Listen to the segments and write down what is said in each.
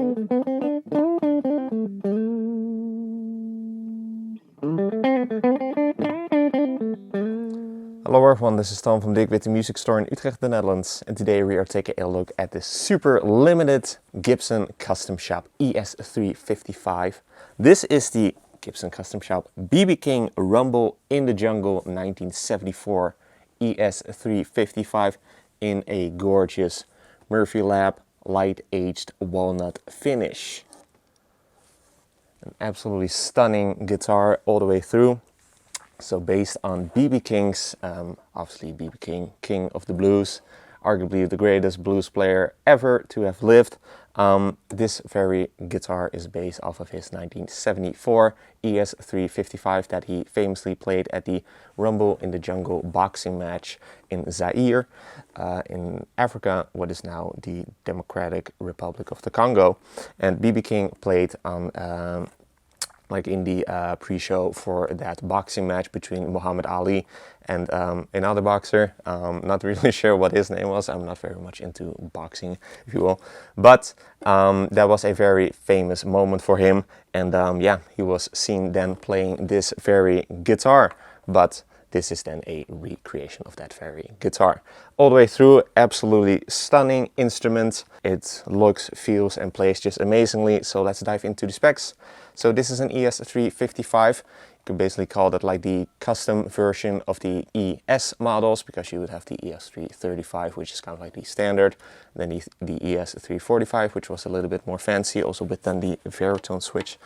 Hello everyone, this is Tom from Dirk Witte Music Store in Utrecht, the Netherlands, and today we are taking a look at this super limited Gibson Custom Shop ES-355. This is the Gibson Custom Shop BB King Rumble in the Jungle 1974 ES-355 in a gorgeous Murphy Lab light aged walnut finish. An absolutely stunning guitar all the way through. So based on BB King's, obviously BB King, king of the blues, arguably the greatest blues player ever to have lived. This very guitar is based off of his 1974 ES-355 that he famously played at the Rumble in the Jungle boxing match in Zaire, in Africa, what is now the Democratic Republic of the Congo. And BB King played on like in the pre-show for that boxing match between Muhammad Ali and another boxer. Not really sure what his name was. I'm not very much into boxing, if you will. But that was a very famous moment for him. And yeah, he was seen then playing this very guitar. But this is then a recreation of that very guitar. All the way through, absolutely stunning instrument. It looks, feels and plays just amazingly. So let's dive into the specs. So this is an ES-355. You could basically call that like the custom version of the ES models, because you would have the ES-335, which is kind of like the standard. And then the ES-345, which was a little bit more fancy, also with then the Veritone switch.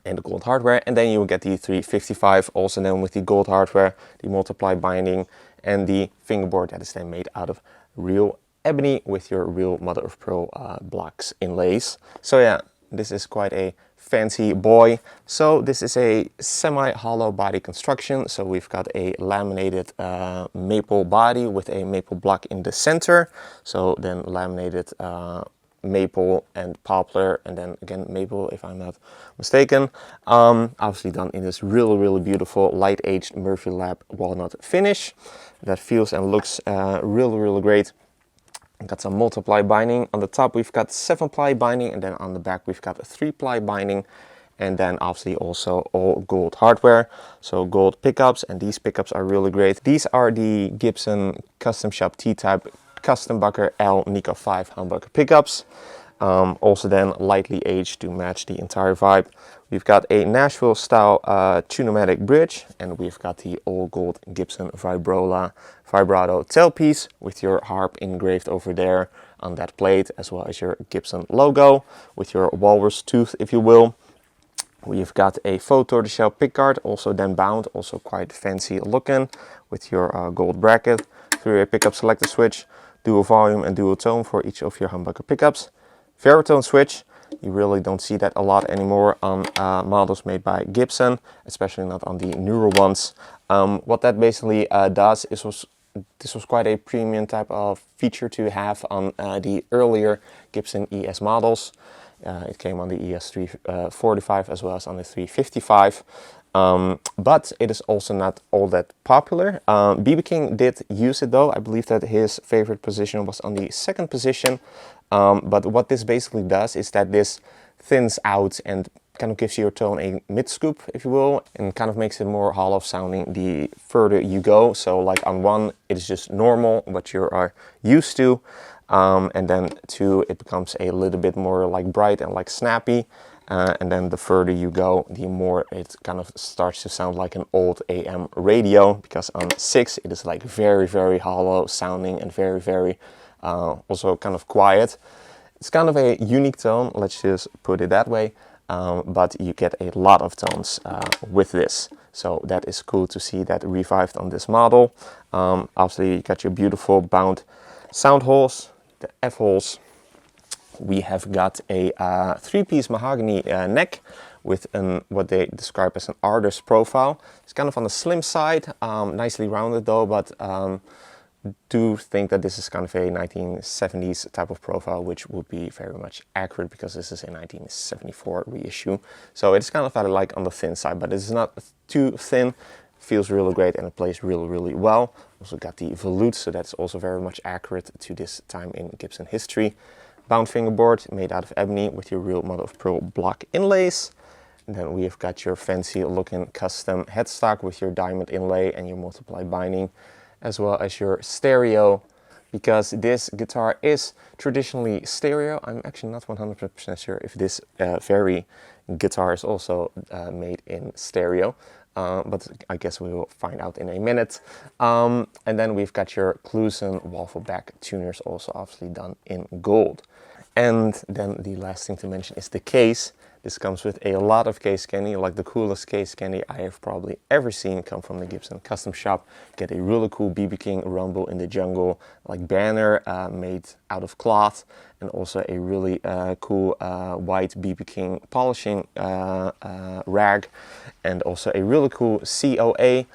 And the gold hardware, and then you will get the 355 also then with the gold hardware, the multiply binding, and the fingerboard that is then made out of real ebony with your real mother of pearl blocks inlays. So yeah, this is quite a fancy boy. So this is a semi-hollow body construction. So we've got a laminated maple body with a maple block in the center. So then laminated maple and poplar, and then again maple if I'm not mistaken. Obviously done in this really beautiful light aged Murphy Lab walnut finish that feels and looks really great. Got some multiply binding. On the top we've got 7-ply binding, and then on the back we've got a 3-ply binding, and then obviously also all gold hardware, so gold pickups, and these pickups are really great. These are the Gibson Custom Shop T-Type Custom Bucker L Nico 5 humbucker pickups, also then lightly aged to match the entire vibe. We've got a Nashville style Tune-O-Matic bridge, and we've got the all gold Gibson vibrato tailpiece with your harp engraved over there on that plate, as well as your Gibson logo with your walrus tooth, if you will. We've got a faux tortoiseshell pickguard, also then bound, also quite fancy looking, with your gold bracket, through a pickup selector switch, dual volume and dual tone for each of your humbucker pickups. Veritone switch, you really don't see that a lot anymore on models made by Gibson, especially not on the newer ones. What that basically does is this was quite a premium type of feature to have on the earlier Gibson ES models. It came on the ES-345 as well as on the 355. But it is also not all that popular. BB King did use it though. I believe that his favorite position was on the second position. But what this basically does is that this thins out and kind of gives your tone a mid-scoop, if you will, and kind of makes it more hollow sounding the further you go. So like on 1, it is just normal, what you are used to. And then 2, it becomes a little bit more like bright and like snappy. And then the further you go, the more it kind of starts to sound like an old AM radio, because on 6 it is like very hollow sounding and very also kind of quiet. It's kind of a unique tone, let's just put it that way, but you get a lot of tones with this. So that is cool to see that revived on this model. Obviously you got your beautiful bound sound holes, the F holes. We have got a 3-piece mahogany neck with what they describe as an artist profile. It's kind of on the slim side, nicely rounded though, but do think that this is kind of a 1970s type of profile, which would be very much accurate because this is a 1974 reissue. So it's kind of like on the thin side, but it's not too thin. Feels really great and it plays really well. Also got the volute, so that's also very much accurate to this time in Gibson history. bound fingerboard made out of ebony with your real mother of pearl block inlays. And then we have got your fancy looking custom headstock with your diamond inlay and your multiply binding, as well as your stereo, because this guitar is traditionally stereo. I'm actually not 100% sure if this very guitar is also made in stereo, but I guess we will find out in a minute. And then we've got your Clusen waffle back tuners, also obviously done in gold. And then the last thing to mention is the case. This comes with a lot of case candy, like the coolest case candy I have probably ever seen come from the Gibson custom shop. Get a really cool BB King Rumble in the Jungle like banner made out of cloth, and also a really cool white BB King polishing rag, and also a really cool COA,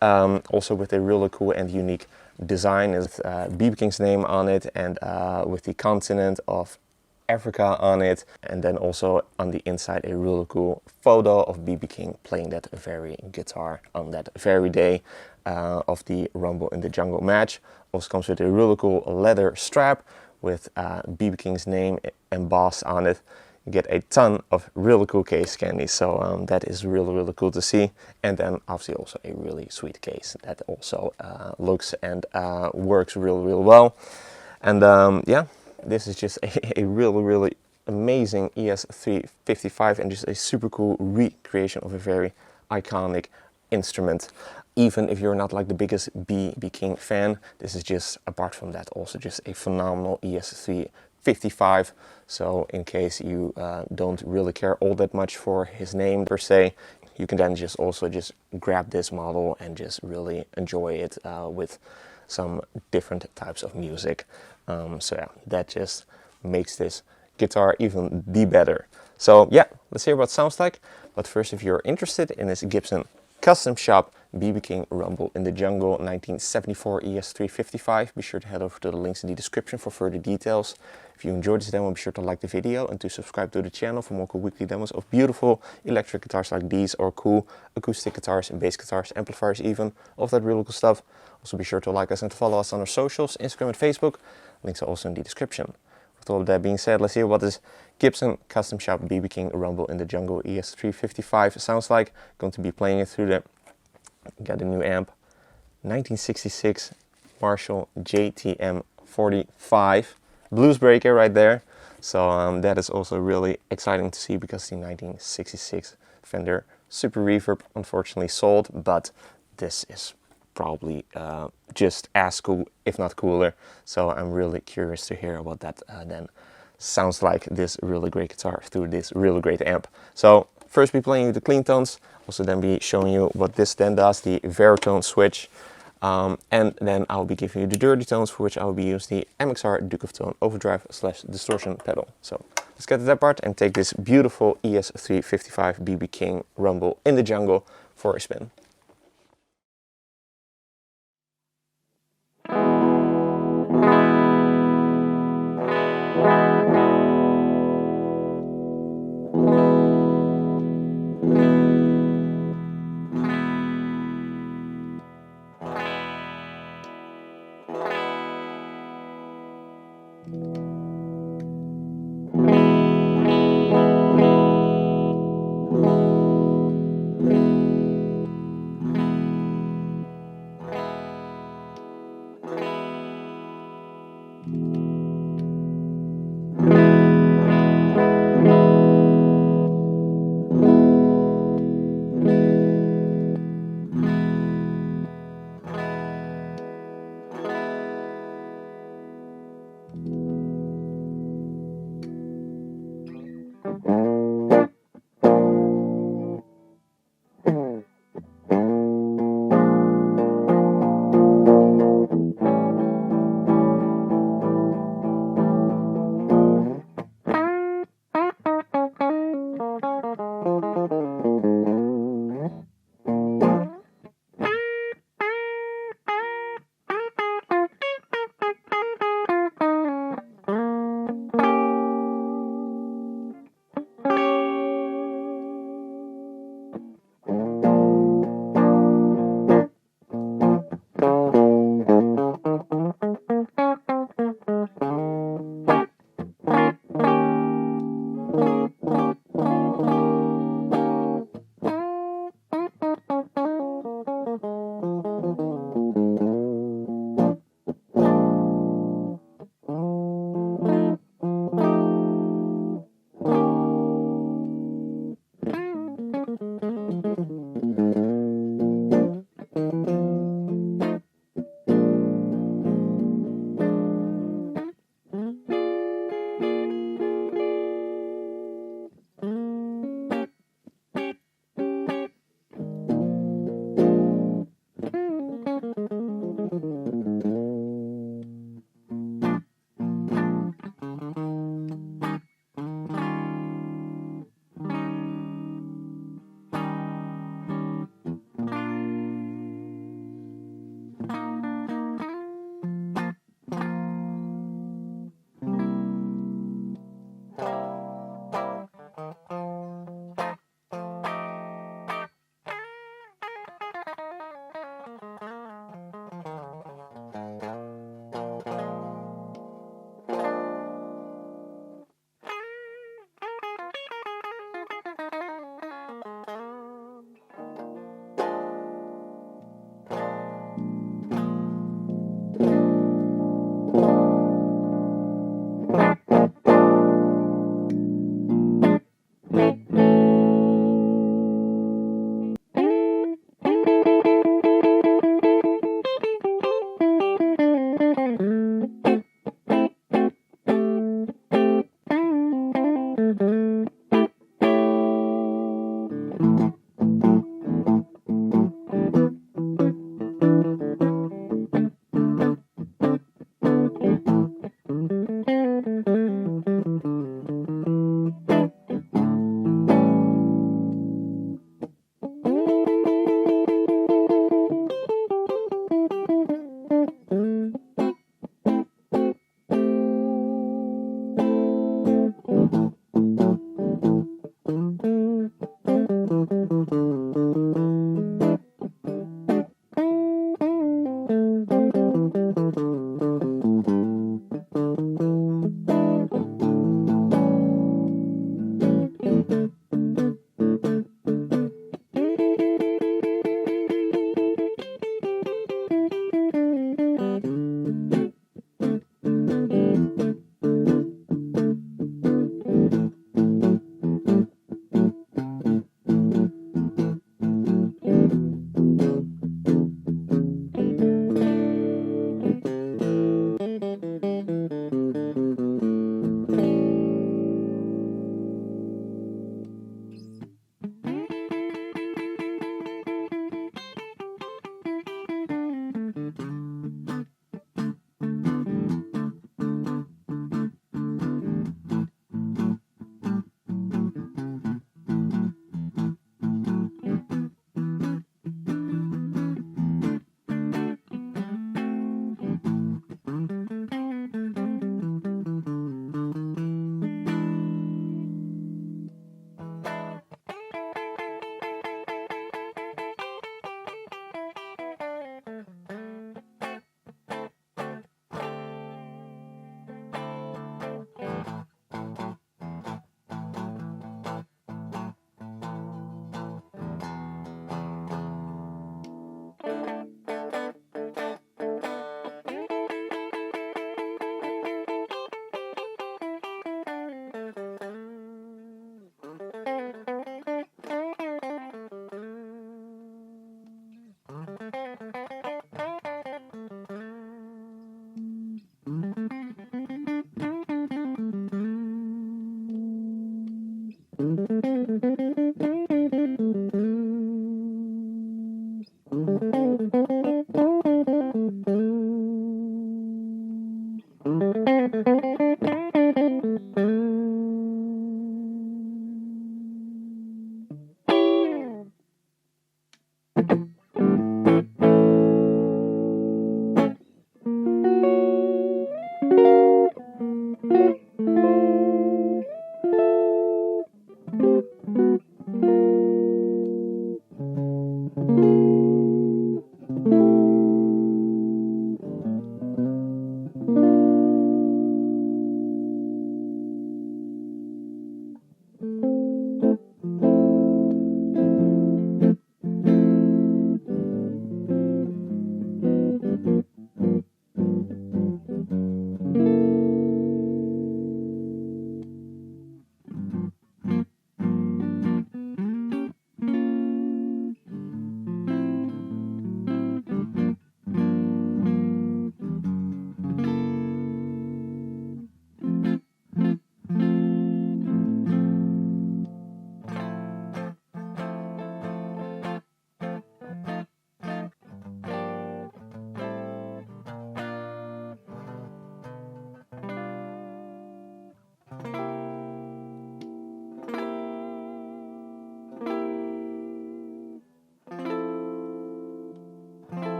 also with a really cool and unique design with BB King's name on it, and with the continent of Africa on it, and then also on the inside a really cool photo of BB King playing that very guitar on that very day of the Rumble in the Jungle match. Also comes with a really cool leather strap with BB King's name embossed on it. You get a ton of really cool case candy, so that is really cool to see. And then obviously also a really sweet case that also looks and works really well. And yeah, this is just a really amazing ES-355 and just a super cool recreation of a very iconic instrument. Even if you're not like the biggest BB King fan, this is just, apart from that, also just a phenomenal ES-355. So in case you don't really care all that much for his name per se, you can then just also just grab this model and just really enjoy it with some different types of music. So yeah, that just makes this guitar even the better. So yeah, let's hear what it sounds like. But first, if you're interested in this Gibson custom shop BB King Rumble in the Jungle 1974 ES-355, be sure to head over to the links in the description for further details. If you enjoyed this demo, be sure to like the video and to subscribe to the channel for more cool weekly demos of beautiful electric guitars like these, or cool acoustic guitars and bass guitars, amplifiers even, all of that really cool stuff. Also be sure to like us and to follow us on our socials, Instagram and Facebook. Links are also in the description. With all of that being said, let's hear what this Gibson custom shop BB King Rumble in the Jungle ES-355 sounds like. Going to be playing it through the, got a new amp, 1966 Marshall JTM 45 blues breaker right there. So that is also really exciting to see, because the 1966 Fender Super Reverb unfortunately sold, but this is probably just as cool, if not cooler. So I'm really curious to hear what that then sounds like, this really great guitar through this really great amp. So first be playing you the clean tones, also then be showing you what this then does, the Veritone switch, and then I'll be giving you the dirty tones, for which I'll be using the MXR Duke of Tone overdrive / distortion pedal. So let's get to that part and take this beautiful ES-355 BB King Rumble in the Jungle for a spin.